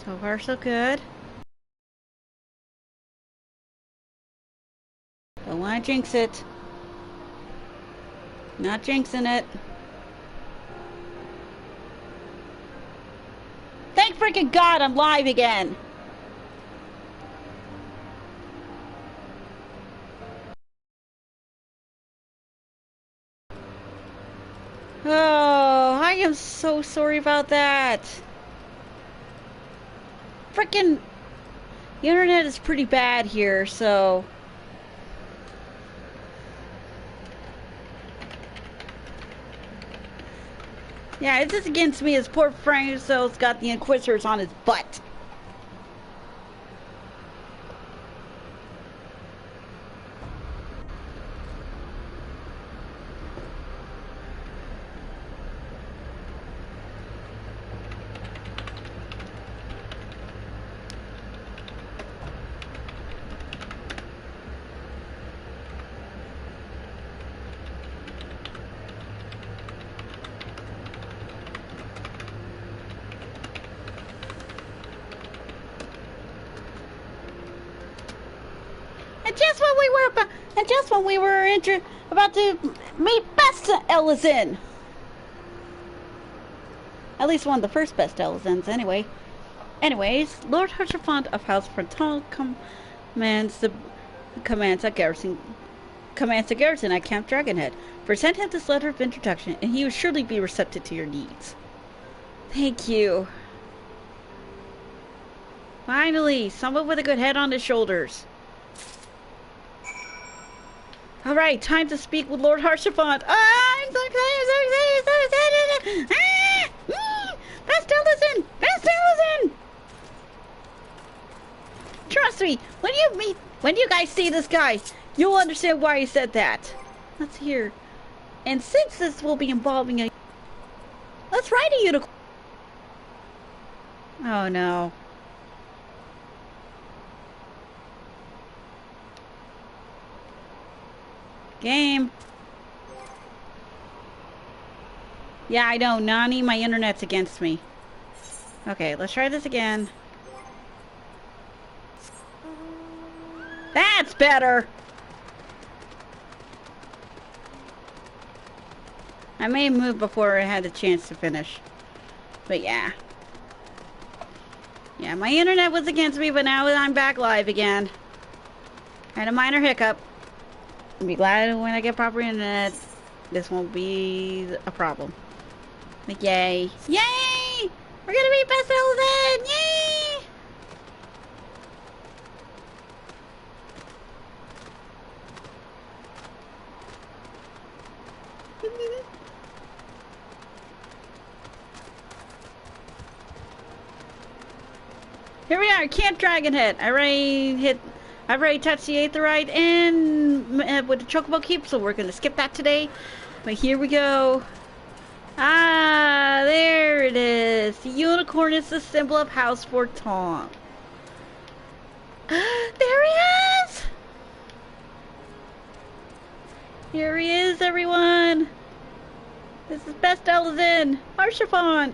So far, so good. Don't want to jinx it. Not jinxing it. Thank freaking God I'm live again. Oh, I am so sorry about that. Freaking, the internet is pretty bad here, so. Yeah, it's just against me. His poor Frank so's got the Inquisitors on his butt. And just when we were about to meet Best Ellison. At least one of the first Best Ellisons, anyway. Anyways, Lord Hershafont of House Frontal commands the garrison at Camp Dragonhead. Present him this letter of introduction, and he will surely be receptive to your needs. Thank you. Finally, someone with a good head on his shoulders. Alright, time to speak with Lord Harshafont. I'm so excited, Best Ellison! Best Ellison! Trust me, when you guys see this guy, you'll understand why he said that. Let's hear. And since this will be involving a... Let's ride a unicorn. Oh no. Game. Yeah, I know, Nani, my internet's against me. Okay, let's try this again. That's better! I may have moved before I had a chance to finish. But yeah. Yeah, my internet was against me, but now I'm back live again. Had a minor hiccup. I'll be glad when I get proper internet, this won't be a problem. Like, yay. Yay! We're gonna be Best Ellison! Yay! Here we are, Camp Dragonhead. I've already touched the Aetherite and with the Chocobo Keep, so we're going to skip that today. But here we go. Ah, there it is. The unicorn is the symbol of House Forton. There he is! Here he is, everyone. This is Best Ellison, Harshafont.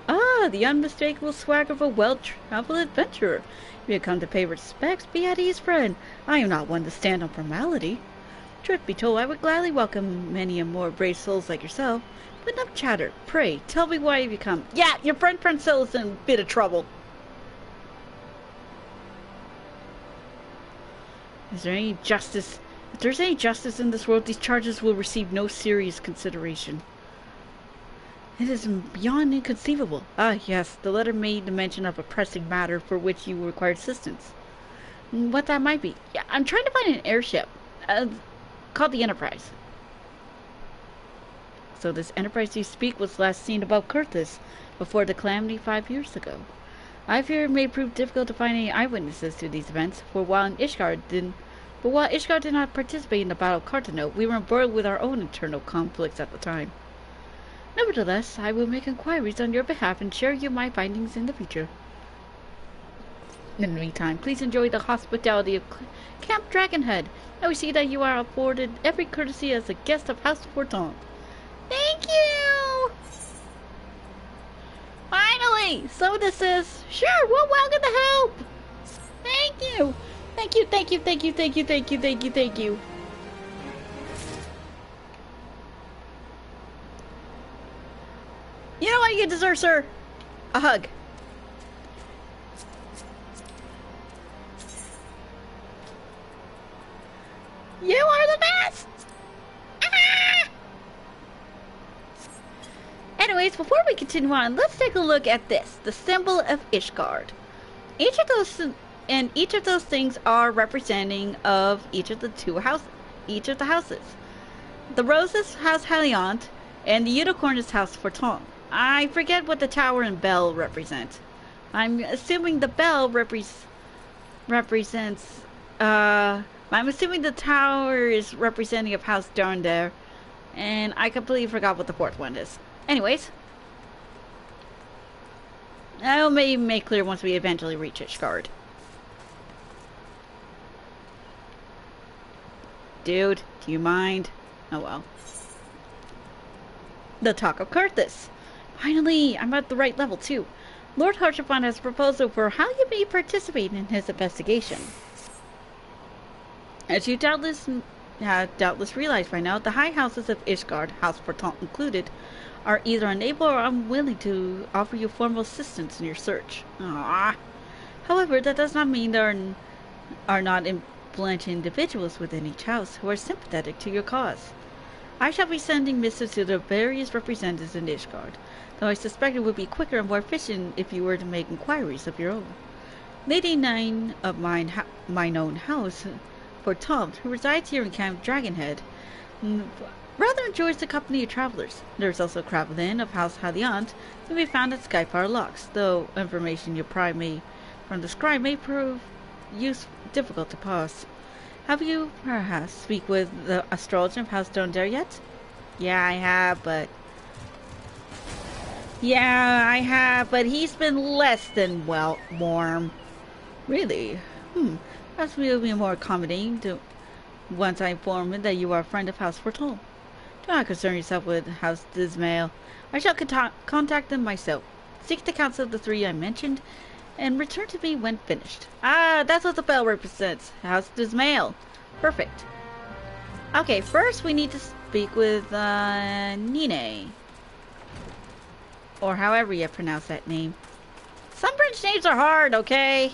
Ah, the unmistakable swag of a well-traveled adventurer. You have come to pay respects. Be at ease, friend. I am not one to stand on formality. Truth be told, I would gladly welcome many and more brave souls like yourself. But enough chatter. Pray, tell me why you've come. Yeah, your friend Princella's in a bit of trouble. Is there any justice? If there's any justice in this world, these charges will receive no serious consideration. It is beyond inconceivable. Ah, yes, the letter made the mention of a pressing matter for which you require assistance. What that might be? Yeah, I'm trying to find an airship called the Enterprise. So this Enterprise you speak was last seen above Kurthus before the calamity 5 years ago. I fear it may prove difficult to find any eyewitnesses to these events, for while Ishgard did not participate in the Battle of Cartano, we were embroiled with our own internal conflicts at the time. Nevertheless, I will make inquiries on your behalf and share my findings in the future. In the meantime, please enjoy the hospitality of Camp Dragonhead. I will see that you are afforded every courtesy as a guest of House Forton. Thank you! Finally! Soda says, sure, we're welcome to help! Thank you! Thank you, thank you, thank you, thank you, thank you, thank you, thank you. You know what you deserve, sir? A hug. You are the best! Ah! Anyways, before we continue on, let's take a look at this, the symbol of Ishgard. Each of those things are representing of each of the houses. The rose is House Haliant, and the unicorn is House Forton. I forget what the tower and bell represent. I'm assuming the bell represents. I'm assuming the tower is representing of House Darndare, and I completely forgot what the fourth one is. Anyways, I'll maybe make clear once we eventually reach Ishgard. Dude, do you mind? Oh well. The Talk of Kurthus. Finally, I'm at the right level too. Lord Harshaphon has a proposal for how you may participate in his investigation. As you doubtless realize by now, the high houses of Ishgard, House Forton included, are either unable or unwilling to offer you formal assistance in your search. Aww. However, that does not mean there are not influential individuals within each house who are sympathetic to your cause. I shall be sending missives to the various representatives in Ishgard, though I suspect it would be quicker and more efficient if you were to make inquiries of your own. Lady Nine of mine own house, Forton, who resides here in Camp Dragonhead, rather enjoys the company of travelers. There is also Kravelin of House Haliant to be found at Skyfire Locks, though information you pry me from the scribe may prove difficult to pass. Have you, perhaps, speak with the astrologer of House Darndare yet? Yeah, I have, but he's been less than, well, warm. Really? Perhaps we'll be more accommodating once I inform him that you are a friend of House Forton. Do not concern yourself with House Dismail. I shall contact them myself. Seek the counsel of the three I mentioned, and return to me when finished. Ah, that's what the bell represents. House Dismail. Perfect. Okay, first we need to speak with Nine. Or however you pronounce that name. Some French names are hard, okay?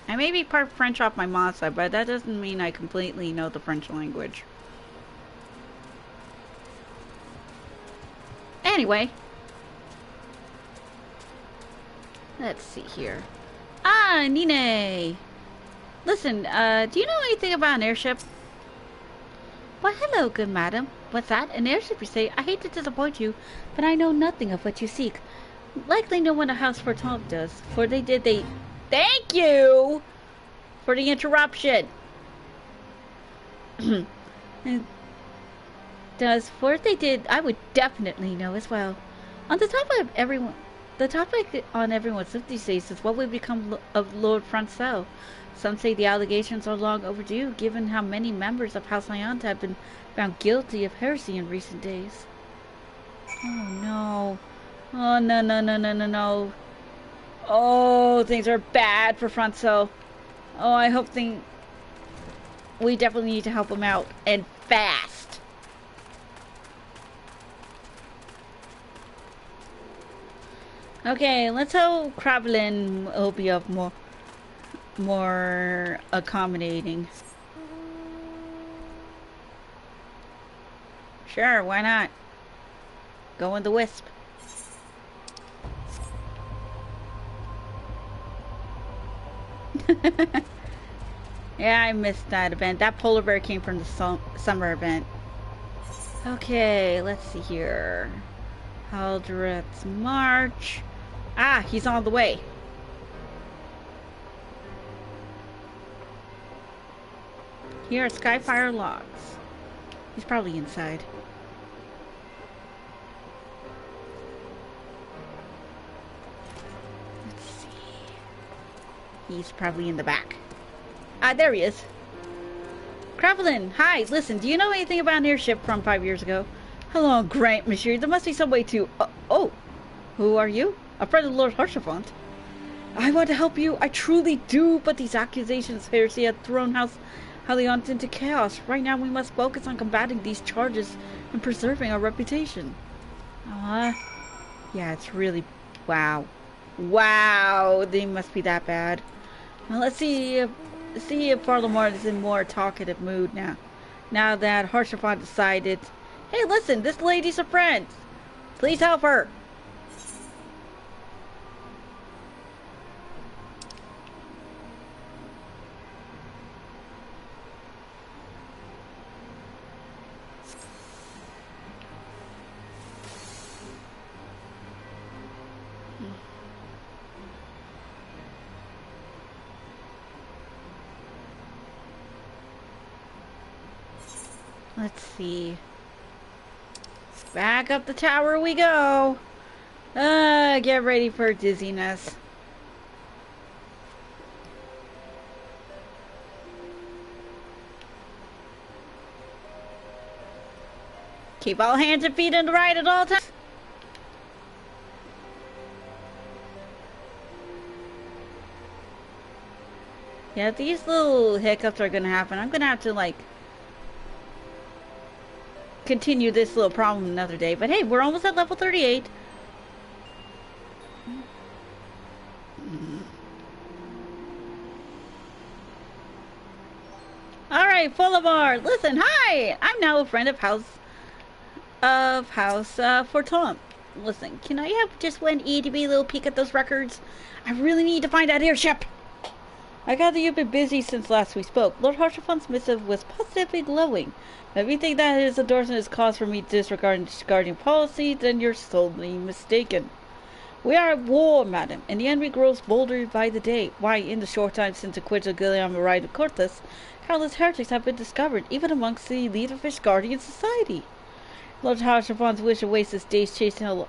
I may be part French off my mom's side, but that doesn't mean I completely know the French language. Anyway. Let's see here. Ah, Nine! Listen, do you know anything about an airship? Why, hello, good madam. What's that? An airship, you say? I hate to disappoint you, but I know nothing of what you seek. Likely no one at House Forton does, for they... Thank you for the interruption. For if they did, I would definitely know as well. On the topic on everyone's lips these days is what would become of Lord Francel. Some say the allegations are long overdue, given how many members of House Haliant have been found guilty of heresy in recent days. Oh no. Oh no no no no no no. Oh, things are bad for Francel. Oh, I hope we definitely need to help him out, and fast. Okay, let's hope Kravelin will be of more accommodating. Sure, why not? Go in the Wisp. Yeah, I missed that event. That polar bear came from the summer event. Okay, let's see here. Haldret's March. Ah, he's on the way. Here at Skyfire Locks. He's probably inside. Let's see. He's probably in the back. Ah, there he is. Kravelin, hi, listen, do you know anything about an airship from 5 years ago? Hello, Grant, monsieur. There must be some way to... oh, who are you? A friend of Lord Haurchefant. I want to help you. I truly do, but these accusations of heresy have thrown House Haliont into chaos. Right now, we must focus on combating these charges and preserving our reputation. Yeah, it's really... wow. Wow, they must be that bad. Now, let's see if Parlemore is in more talkative mood now. Now that Haurchefant decided... Hey, listen, this lady's a friend. Please help her. Let's see. Back up the tower we go. Get ready for dizziness. Keep all hands and feet in the right at all times. Yeah, these little hiccups are gonna happen. I'm gonna have to, like, continue this little problem another day. But hey, we're almost at level 38. Alright, Fullamar, listen, hi! I'm now a friend of House Forton. Listen, can I have just one itty-bitty little peek at those records? I really need to find that airship! I gather you've been busy since last we spoke. Lord Haurchefant's missive was positively glowing. If you think that his endorsement is cause for me to disregarding policy, then you're sorely mistaken. We are at war, madam, and the enemy grows bolder by the day. Why, in the short time since Aquila Guillaume arrived at Cortes, countless heretics have been discovered, even amongst the elite of Ishgardian society. Lord Haurchefant's wish to waste his days chasing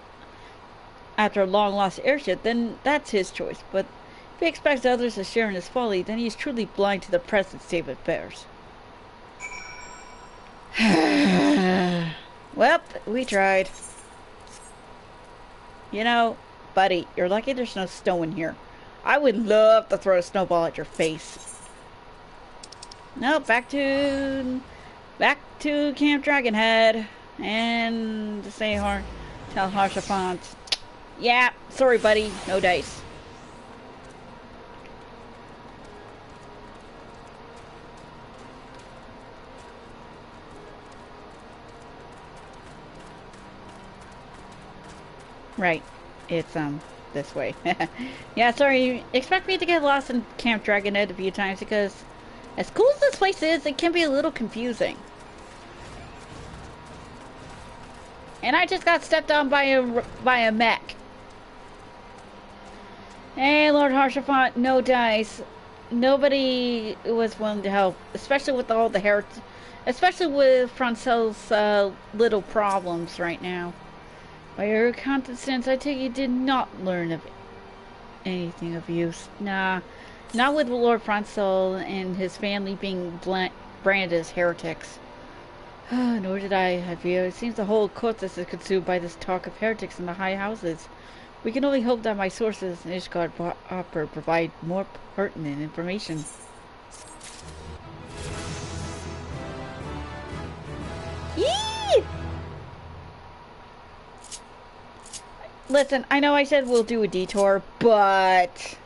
after a long-lost airship, then that's his choice. But if he expects others to share in his folly, then he is truly blind to the present state of affairs. Well, we tried. You know, buddy, you're lucky there's no snow in here. I would love to throw a snowball at your face. No, back to Camp Dragonhead and to say tell Haurchefant. Yeah, sorry, buddy, no dice. Right, it's this way. Yeah, sorry. Expect me to get lost in Camp Dragonhead a few times because, as cool as this place is, it can be a little confusing. And I just got stepped on by a mech. Hey, Lord Haurchefant, no dice. Nobody was willing to help, especially with all the especially with Francel's little problems right now. By your account, since I take you did not learn of anything of use. Nah, not with Lord Francel and his family being branded as heretics. Nor did I, have you. It seems the whole Cortes is consumed by this talk of heretics in the high houses. We can only hope that my sources in Ishgard proper provide more pertinent information. Yee! Listen, I know I said we'll do a detour, but...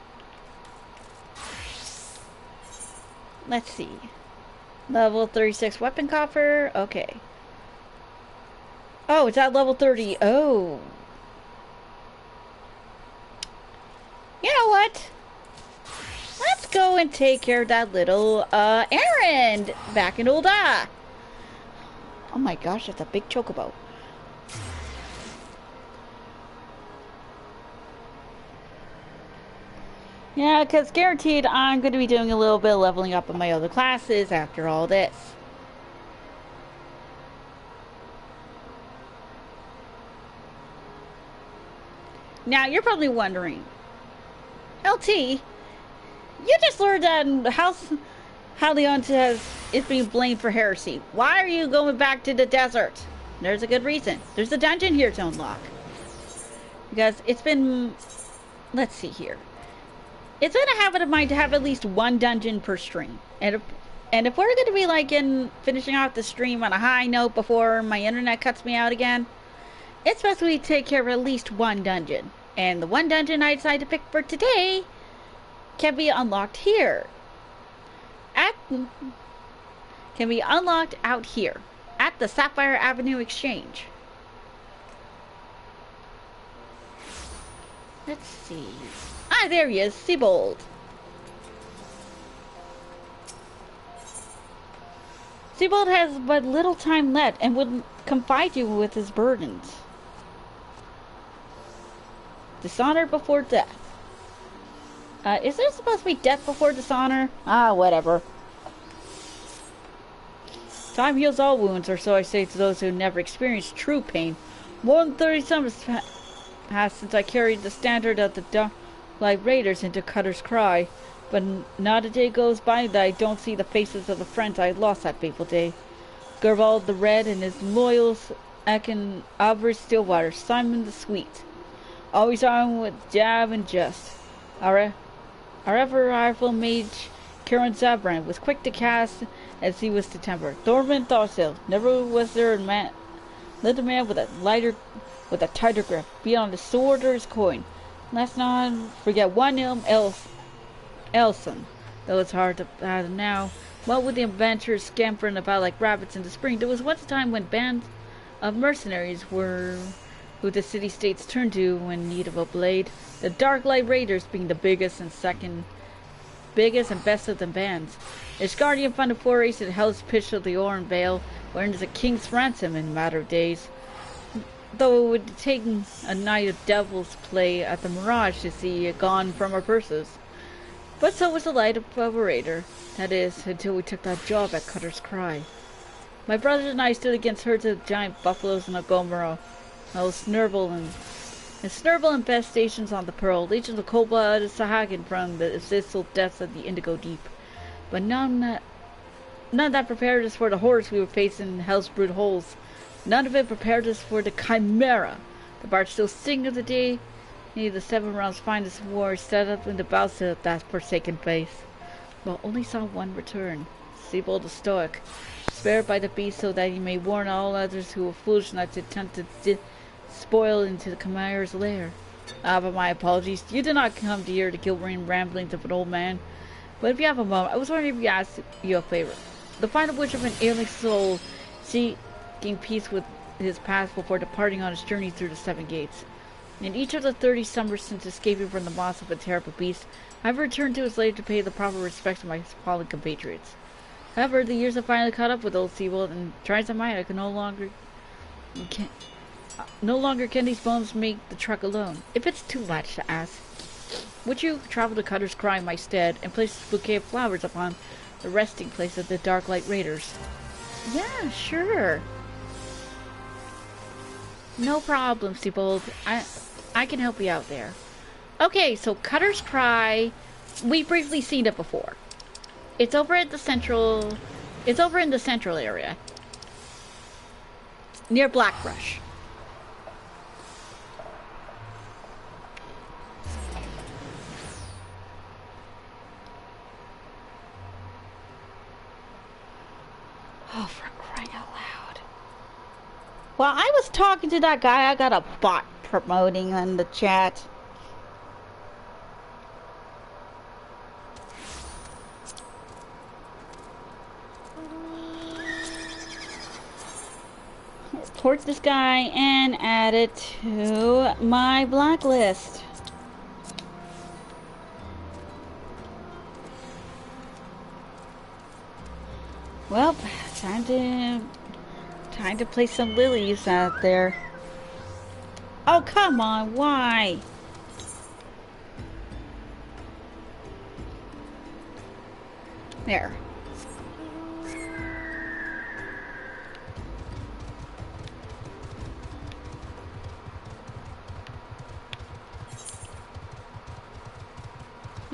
let's see. Level 36 weapon coffer. Okay. Oh, it's at level 30. Oh. You know what? Let's go and take care of that little errand back in Ul'dah. Oh my gosh, that's a big chocobo. Yeah, because guaranteed I'm going to be doing a little bit of leveling up in my other classes after all this. Now, you're probably wondering, LT, you just learned that House Haliont is being blamed for heresy. Why are you going back to the desert? There's a good reason. There's a dungeon here to unlock. Because it's been... Let's see here. It's been a habit of mine to have at least one dungeon per stream. And if we're going to be like finishing off the stream on a high note before my internet cuts me out again, it's best we take care of at least one dungeon. And the one dungeon I decided to pick for today can be unlocked here. Can be unlocked out here at the Sapphire Avenue Exchange. Let's see. Ah, there he is, Seabold. Seabold has but little time left and would confide you with his burdens. Dishonor before death. Is there supposed to be death before dishonor? Ah, whatever. Time heals all wounds, or so I say to those who never experienced true pain. More than 30 summers passed since I carried the standard of the Dark Light Raiders into Cutter's Cry, but not a day goes by that I don't see the faces of the friends I lost that fateful day. Gervald the Red and his loyals, Ekin Albert Stillwater, Simon the Sweet. Always armed with jab and just. Our ever-rival mage, Karen Zabran, was quick to cast as he was to temper. Thorman Tharsil, never was there a man, led a man with a tighter grip, be it on his sword or his coin. Let's not forget one Elson, though it's hard to fathom now. What with the adventurers scampering about like rabbits in the spring, there was once a time when bands of mercenaries were who the city-states turned to when in need of a blade. The Dark Light Raiders being the biggest and best of the bands. Its guardian funded forays at Hell's Pitch of the Oran Vale, wherein is a king's ransom in a matter of days. Though it would take a night of devil's play at the Mirage to see it gone from our purses. But so was the light of a raider. That is, until we took that job at Cutter's Cry. My brothers and I stood against herds of giant buffaloes in a Gomero. Snurble infestations on the Pearl, legions of cold-blooded Sahagin from the abyssal depths of the Indigo Deep. But none that prepared us for the horrors we were facing in Hell's Brood holes. None of it prepared us for the Chimera. The bard still sing of the day. The 7 realms' finest warriors set up in the boughs of that forsaken place. But only saw one return. Seabold the Stoic, spared by the beast so that he may warn all others who were foolish not to attempt to spoil into the Chimera's lair. But my apologies. You did not come to hear the guilt-ridden ramblings of an old man. But if you have a moment, I was wondering if you asked you a favor. The final wish of an ailing soul seeking peace with his past before departing on his journey through the 7 gates. In each of the 30 summers since escaping from the maws of a terrible beast, I have returned to his lair to pay the proper respects to my fallen compatriots. However, the years have finally caught up with old Seabold, and try as I might, I can no longer can these bones make the trek alone. If it's too much to ask, would you travel to Cutter's Cry in my stead and place a bouquet of flowers upon the resting place of the Dark Light Raiders? Yeah, sure. No problem, Seabold. I can help you out there. Okay, so Cutter's Cry, we briefly seen it before. It's over at the central. It's over in the central area, near Blackbrush. Oh, for crying out loud! While I was talking to that guy, I got a bot promoting in the chat. Report this guy and add it to my blacklist. Well, time to place some lilies out there. Oh, come on, why? There.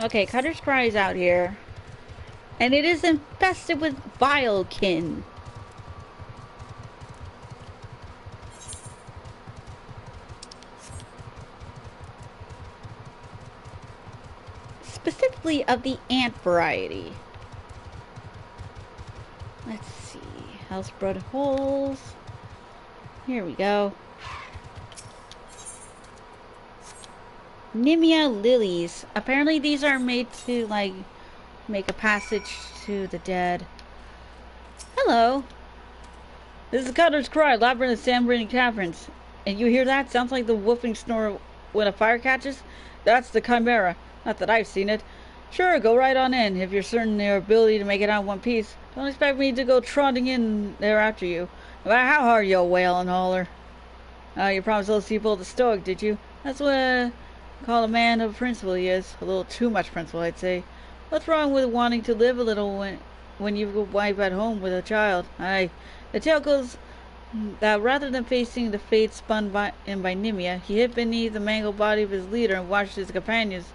Okay, Cutter's Cry is out here. And it is infested with vilekin. hopefully of the ant variety. Let's see. Housebrood holes. Here we go. Nimia lilies. Apparently these are made to, like, make a passage to the dead. Hello. This is Cutter's Cry, Labyrinth of Sand-Breathing Caverns. And you hear that? Sounds like the wolfing snore when a fire catches. That's the Chimera. Not that I've seen it. Sure, go right on in, if you're certain of your ability to make it out in one piece. Don't expect me to go trotting in there after you. No matter how hard you'll wail and holler. You promised those people the Stoic, did you? That's what I call a man of principle he is. A little too much principle, I'd say. What's wrong with wanting to live a little when you've a wife at home with a child? Aye. The tale goes that rather than facing the fate spun by Nimia, he hid beneath the mangled body of his leader and watched his companions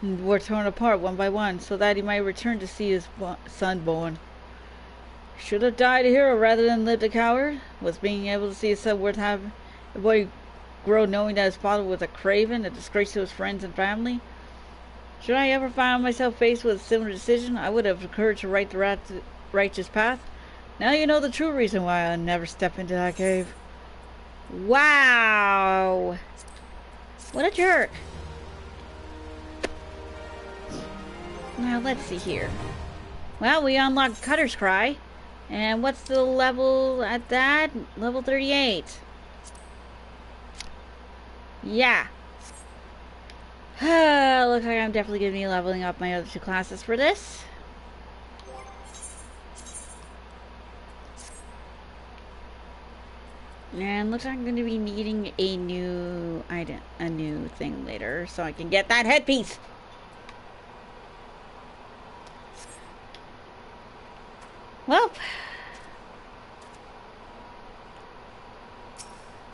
were torn apart one by one, so that he might return to see his son born. Should have died a hero rather than lived a coward. Was being able to see his son worth having? The boy grow knowing that his father was a craven, a disgrace to his friends and family. Should I ever find myself faced with a similar decision, I would have the courage to write the righteous path. Now you know the true reason why I'll never step into that cave. Wow! What a jerk! Now let's see here. Well, we unlocked Cutter's Cry. And what's the level at that? Level 38. Yeah. Looks like I'm definitely going to be leveling up my other two classes for this. And looks like I'm going to be needing a new item, a new thing later, so I can get that headpiece. Well,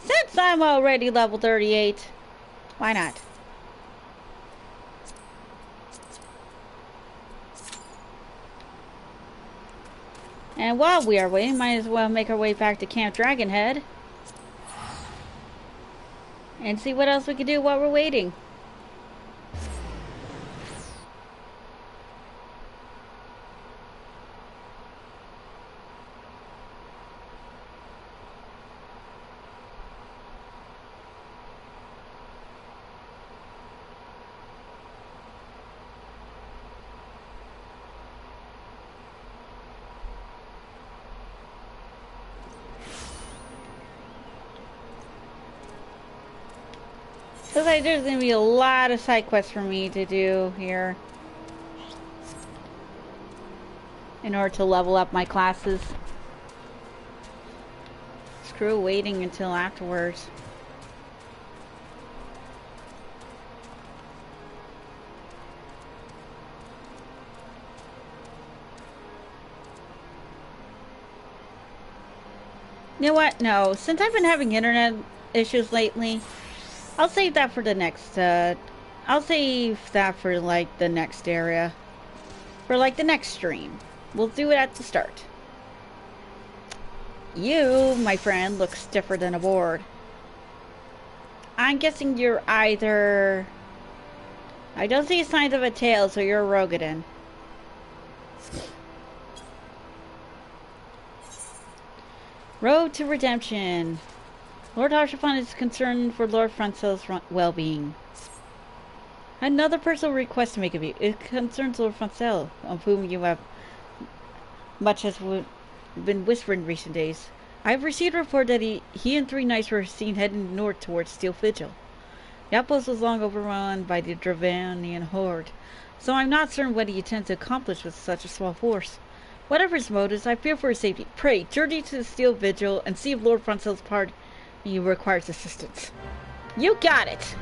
since I'm already level 38, why not? And while we are waiting, might as well make our way back to Camp Dragonhead and see what else we can do while we're waiting. Looks like there's going to be a lot of side quests for me to do here in order to level up my classes. Screw waiting until afterwards. You know what? No, since I've been having internet issues lately, I'll save that for the next, I'll save that for, like, the next area. For, like, the next stream. We'll do it at the start. You, my friend, look stiffer than a board. I'm guessing you're either... I don't see signs of a tail, so you're a Rogadin. Road to Redemption. Lord Harshaphon is concerned for Lord Francel's well-being. Another personal request to make of you. It concerns Lord Francel, of whom you have much has been whispered in recent days. I have received a report that he and 3 knights were seen heading north towards Steel Vigil. The outpost was long overrun by the Dravanian horde, so I'm not certain what he intends to accomplish with such a small force. Whatever his motives, I fear for his safety. Pray, journey to the Steel Vigil and see if Lord Francel's party requires assistance. You got it!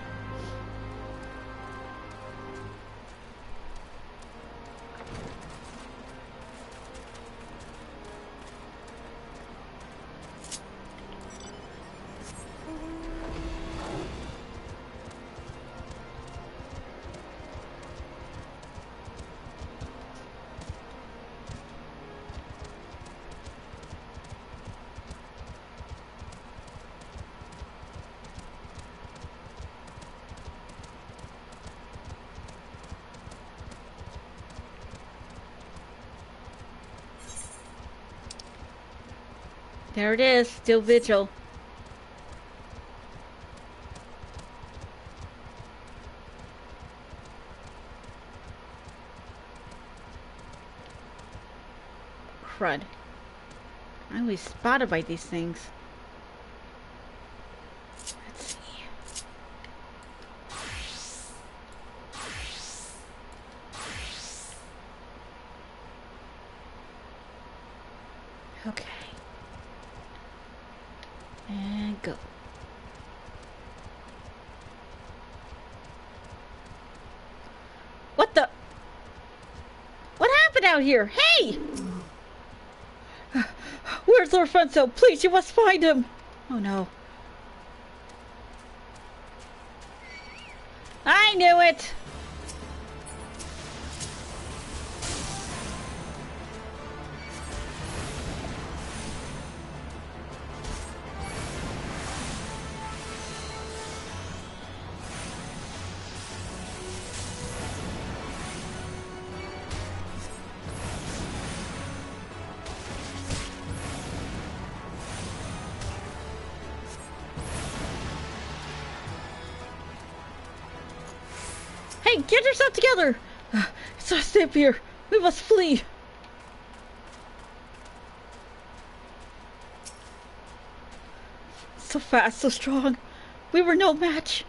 There it is, still vigil. Crud. I'm always spotted by these things. Let's see. Okay. And go. What the? What happened out here? Hey! Where's Lord Funso? Please, you must find him! Oh no. I knew it! Hey, get yourself together! It's not safe here. We must flee. So fast, so strong. We were no match.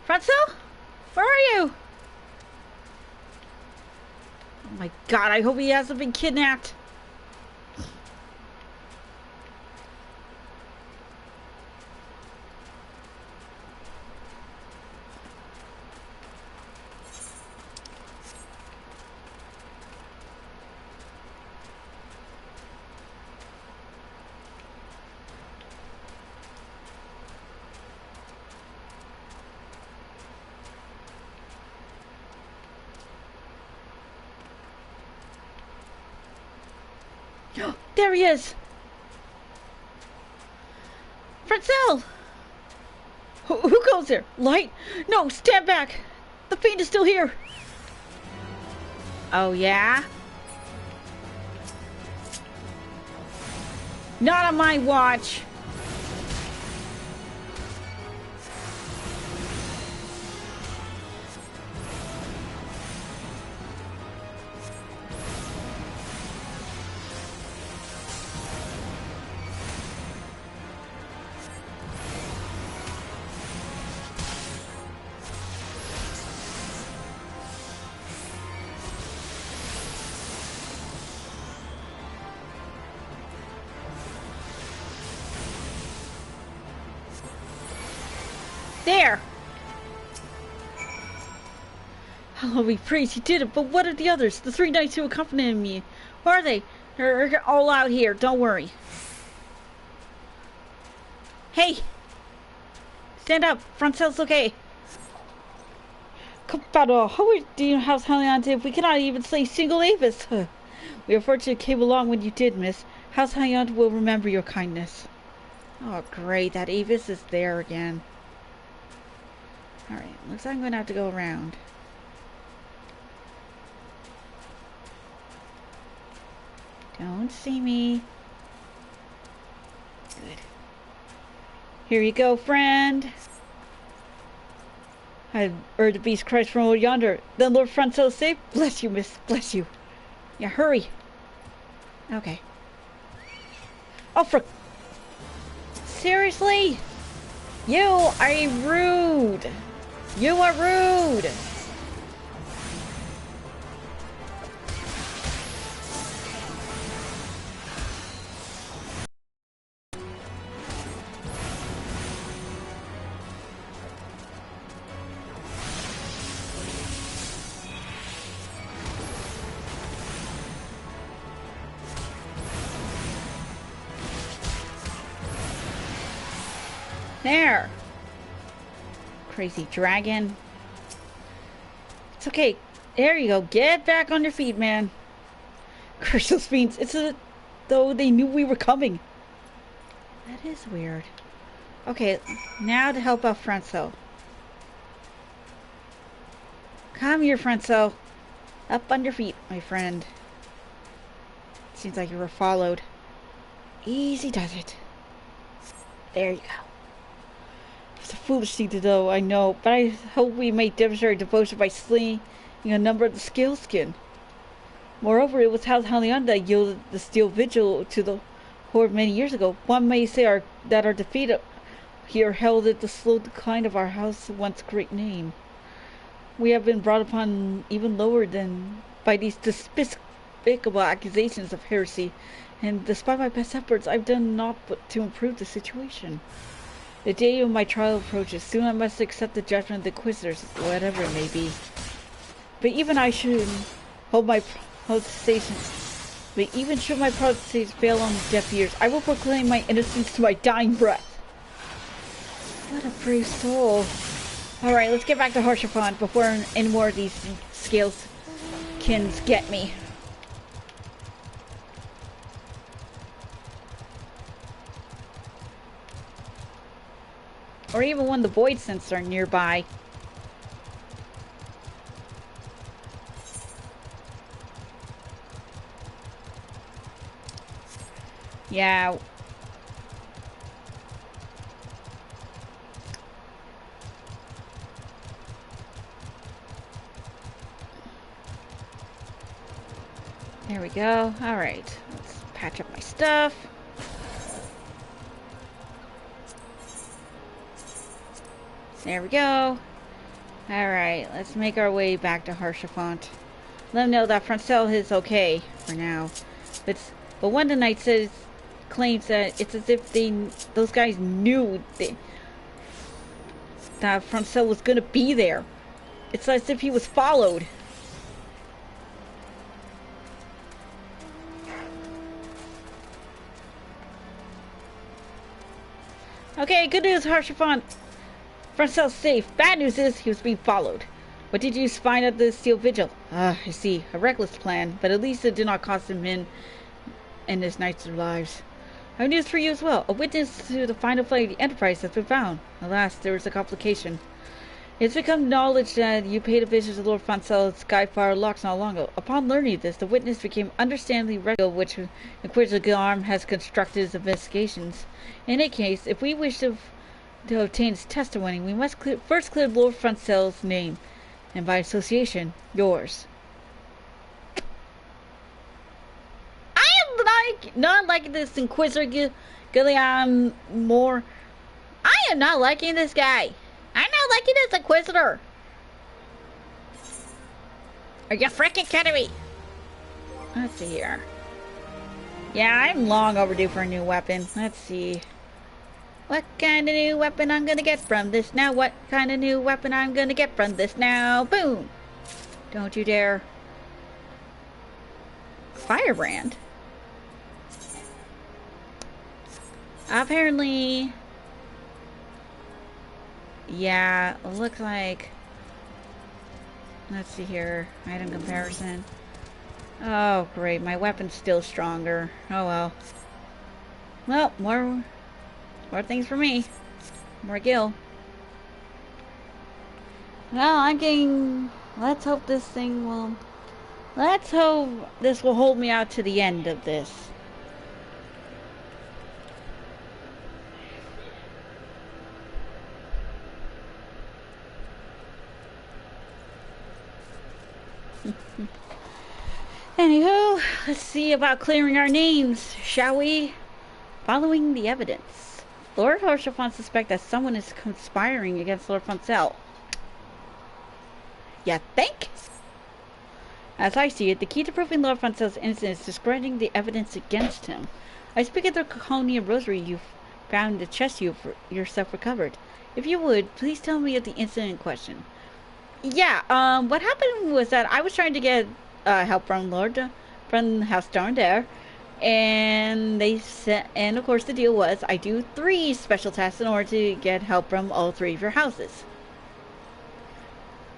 Franco? Where are you? Oh my god, I hope he hasn't been kidnapped. There he is! Franzel! Who goes there? Light? No, stand back! The fiend is still here! Oh, yeah? Not on my watch! There! Oh, we praise you did it, but what are the others? The 3 knights who accompanied me? Where are they? They're all out here, don't worry. Hey! Stand up, Francel's okay. Compadre, how would you House Hylian if we cannot even slay single Avis? We are fortunate you came along when you did, miss. House Hylian will remember your kindness. Oh, great, that Avis is there again. Alright, looks like I'm going to have to go around. Don't see me. Good. Here you go, friend. I heard the beast cries from over yonder. Then Lord Franco safe. Bless you, miss. Bless you. Yeah, hurry. Okay. Oh, for... Seriously? You are rude. You are rude! There! Crazy dragon. It's okay. There you go. Get back on your feet, man. Curse those fiends. It's though they knew we were coming. That is weird. Okay, now to help out Franco. Come here, Franco. Up on your feet, my friend. Seems like you were followed. Easy does it. There you go. It's a foolish thing to do, I know, but I hope we may demonstrate devotion by slaying a number of the scale skin. Moreover, it was House Halion that yielded the steel vigil to the horde many years ago. One may say that our defeat here heralded the slow decline of our house once great name. We have been brought upon even lower than by these despicable accusations of heresy, and despite my best efforts, I've done naught but to improve the situation. The day of my trial approaches. Soon I must accept the judgment of the Inquisitors, whatever it may be. But even I should hold my protestations. But even should my protestations fail on deaf ears, I will proclaim my innocence to my dying breath. What a brave soul. Alright, let's get back to Haurchefant before any more of these scaleskins get me. Or even when the void synths are nearby. Yeah. There we go. Alright. Let's patch up my stuff. There we go. Alright, let's make our way back to Haurchefant. Let them know that Francel is okay for now. But one of the knights claims that it's as if those guys knew that Francel was gonna be there. It's as if he was followed. Okay, good news, Haurchefant. Francel's safe. Bad news is he was being followed. What did you find at the Steel Vigil? I see. A reckless plan, but at least it did not cost him and his knights their lives. I have news for you as well. A witness to the final flight of the Enterprise has been found. Alas, there was a complication. It's become knowledge that you paid a visit to Lord Francel's Skyfire locks not long ago. Upon learning this, the witness became understandably restless, which Inquisitor Guillermo has constructed his investigations. In any case, if we wish to obtain his testimony, we must first clear Lord Francel's name, and by association, yours. I am not liking this Inquisitor Guillermo more. I am not liking this guy. I'm not liking this Inquisitor. Are you freaking kidding me? Let's see here. Yeah, I'm long overdue for a new weapon. Let's see. What kind of new weapon I'm gonna get from this now? What kind of new weapon I'm gonna get from this now? Boom! Don't you dare. Firebrand? Apparently... Yeah, it looks like... Let's see here. Item comparison. Oh, great. My weapon's still stronger. Oh, well. Well, more things for me. More gil. Well, I'm getting... Let's hope this thing will... Let's hope this will hold me out to the end of this. Anywho, let's see about clearing our names, shall we? Following the evidence, Lord Haurchefant suspects that someone is conspiring against Lord Francel. You think? As I see it, the key to proving Lord Francel's innocence is discrediting the evidence against him. I speak of the Cahonia rosary you found in the chest you yourself recovered. If you would, please tell me of the incident in question. Yeah, what happened was that I was trying to get help from House Darndare, and they said, and of course the deal was I do 3 special tasks in order to get help from all 3 of your houses.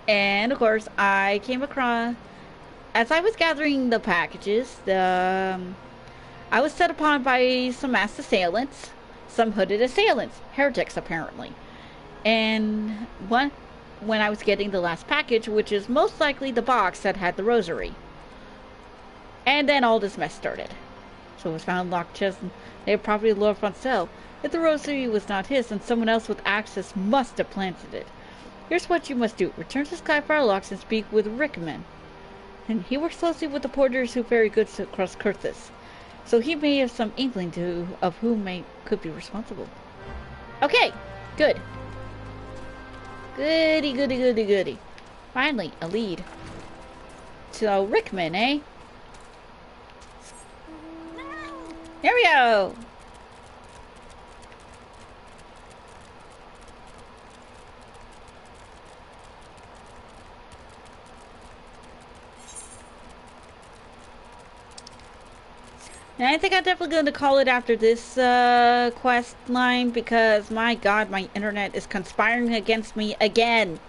And of course I came across, as I was gathering the packages, I was set upon by some masked assailants, some hooded assailants, heretics apparently. And when I was getting the last package, which is most likely the box that had the rosary. And then all this mess started. So it was found locked chest and they had property Lord Foncel. If the rosary was not his, then someone else with access must have planted it. Here's what you must do. Return to Skyfire Locks and speak with Rickman. And he works closely with the porters who ferry goods across Kurthis. So he may have some inkling of who could be responsible. Okay, good. Goody, goody, goody, goody. Finally, a lead. So, Rickman, eh? Here we go! And I think I'm definitely going to call it after this quest line because, my god, my internet is conspiring against me again.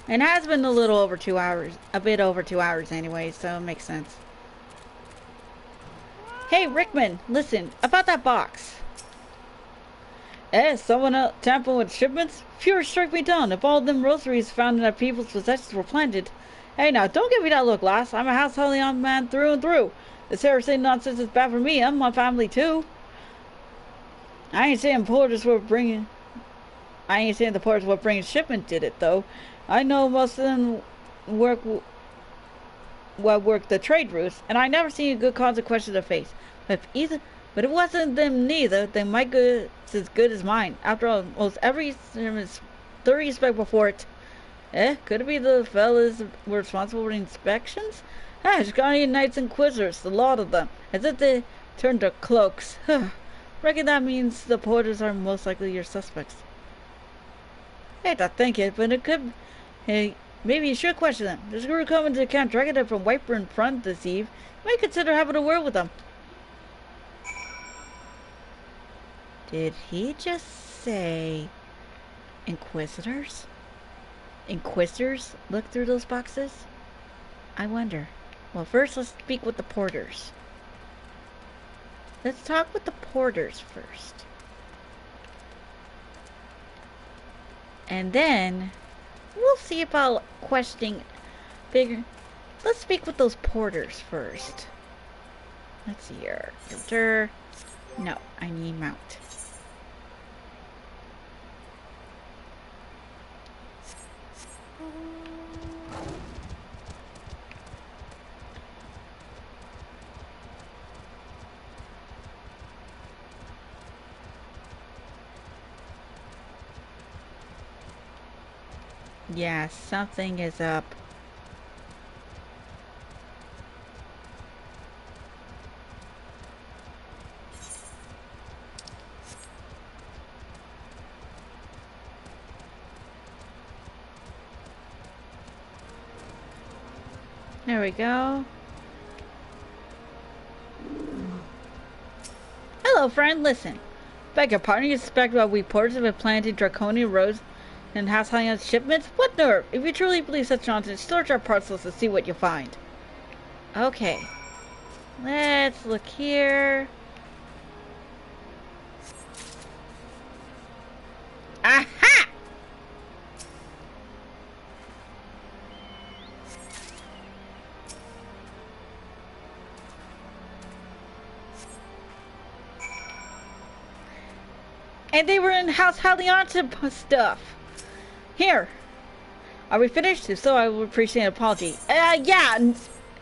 It has been a little over 2 hours, a bit over 2 hours anyway, so it makes sense. Hey, Rickman, listen, about that box. Someone else tampering with shipments? Pure strike me down if all them rosaries found in that people's possessions were planted. Hey now, don't give me that look, lass. I'm a house holy man through and through. This heresy nonsense is bad for me. I'm my family too. I ain't saying the porters were bringing shipment did it though. I know most of them work the trade routes, and I never seen a good consequence to face. But if it wasn't them neither, then my goods as good as mine. After all, most every 30 respect before it. Could it be the fellas were responsible for the inspections? It's got any Knights Inquisitors, the lot of them, as if they turned their cloaks. Reckon that means the porters are most likely your suspects. Hate to think it, but it could. Hey, maybe you should question them. There's a crew coming to Camp Dragon from Wiper in front this eve. You might consider having a word with them. Did he just say Inquisitors? Inquisitors look through those boxes? I wonder. Well, first let's speak with the porters. Let's talk with the porters first. And then we'll see about questioning bigger. Let's speak with those porters first. Let's see here. No, I need mount. Yeah, something is up. There we go. Hello, friend. Listen. Beg your pardon, you suspect that we porters have been planting draconian roads and house high on shipments? What nerve! If you truly believe such nonsense, search our parcels to see what you find. Okay. Let's look here. Aha! And they were in House Halianta stuff. Here. Are we finished? If so, I would appreciate an apology. Yeah.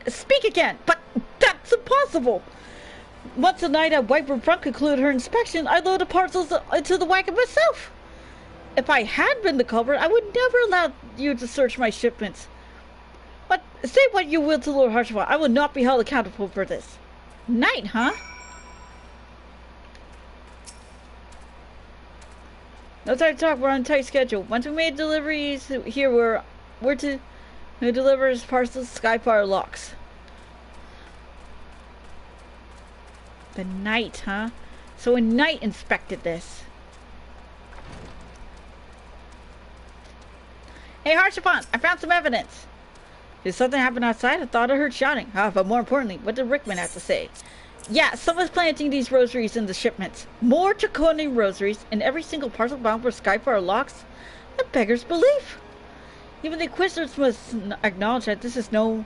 Speak again. But that's impossible. Once the night at Wiper Front concluded her inspection, I loaded parcels into the wagon myself. If I had been the culprit, I would never allow you to search my shipments. But say what you will to Lord Harshaw, I will not be held accountable for this. Night, huh? No time to talk, we're on a tight schedule. Once we made deliveries here, we're to deliver his parcels to Skyfire Locks. The Knight, huh? So a Knight inspected this. Hey, Harshapon, I found some evidence. Did something happen outside? I thought I heard shouting. But more importantly, what did Rickman have to say? Yeah, someone's planting these rosaries in the shipments. More draconian rosaries in every single parcel bound for Skyfire Locks. A beggar's belief. Even the Inquisitors must acknowledge that this is no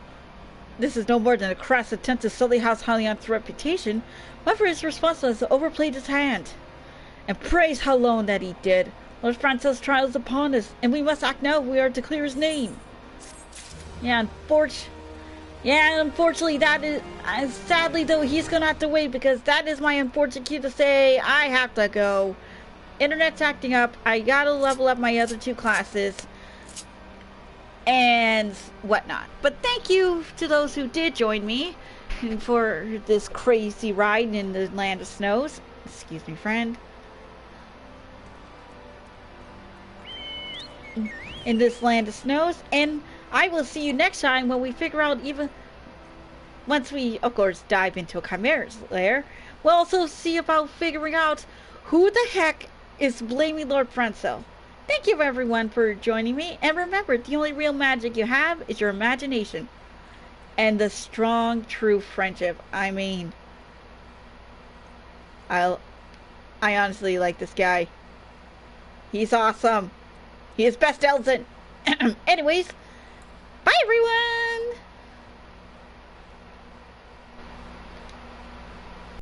more than a crass attempt to sully House Hallion's reputation. Whoever is responsible has overplayed his hand. And praise Hallon that he did. Lord Francel's trial is upon us, and we must act now if we are to clear his name. Unfortunately, that is... sadly, though, he's gonna have to wait, because that is my unfortunate cue to say I have to go. Internet's acting up. I gotta level up my other 2 classes. And whatnot. But thank you to those who did join me for this crazy ride in the Land of Snows. Excuse me, friend. In this Land of Snows, and I will see you next time when we figure out, even once we of course dive into a Chimera's lair, we'll also see about figuring out who the heck is blaming Lord Francel. Thank you everyone for joining me, and remember, the only real magic you have is your imagination and the strong true friendship. I mean, I honestly like this guy. He's awesome. He is best Elton. Anyways, bye everyone!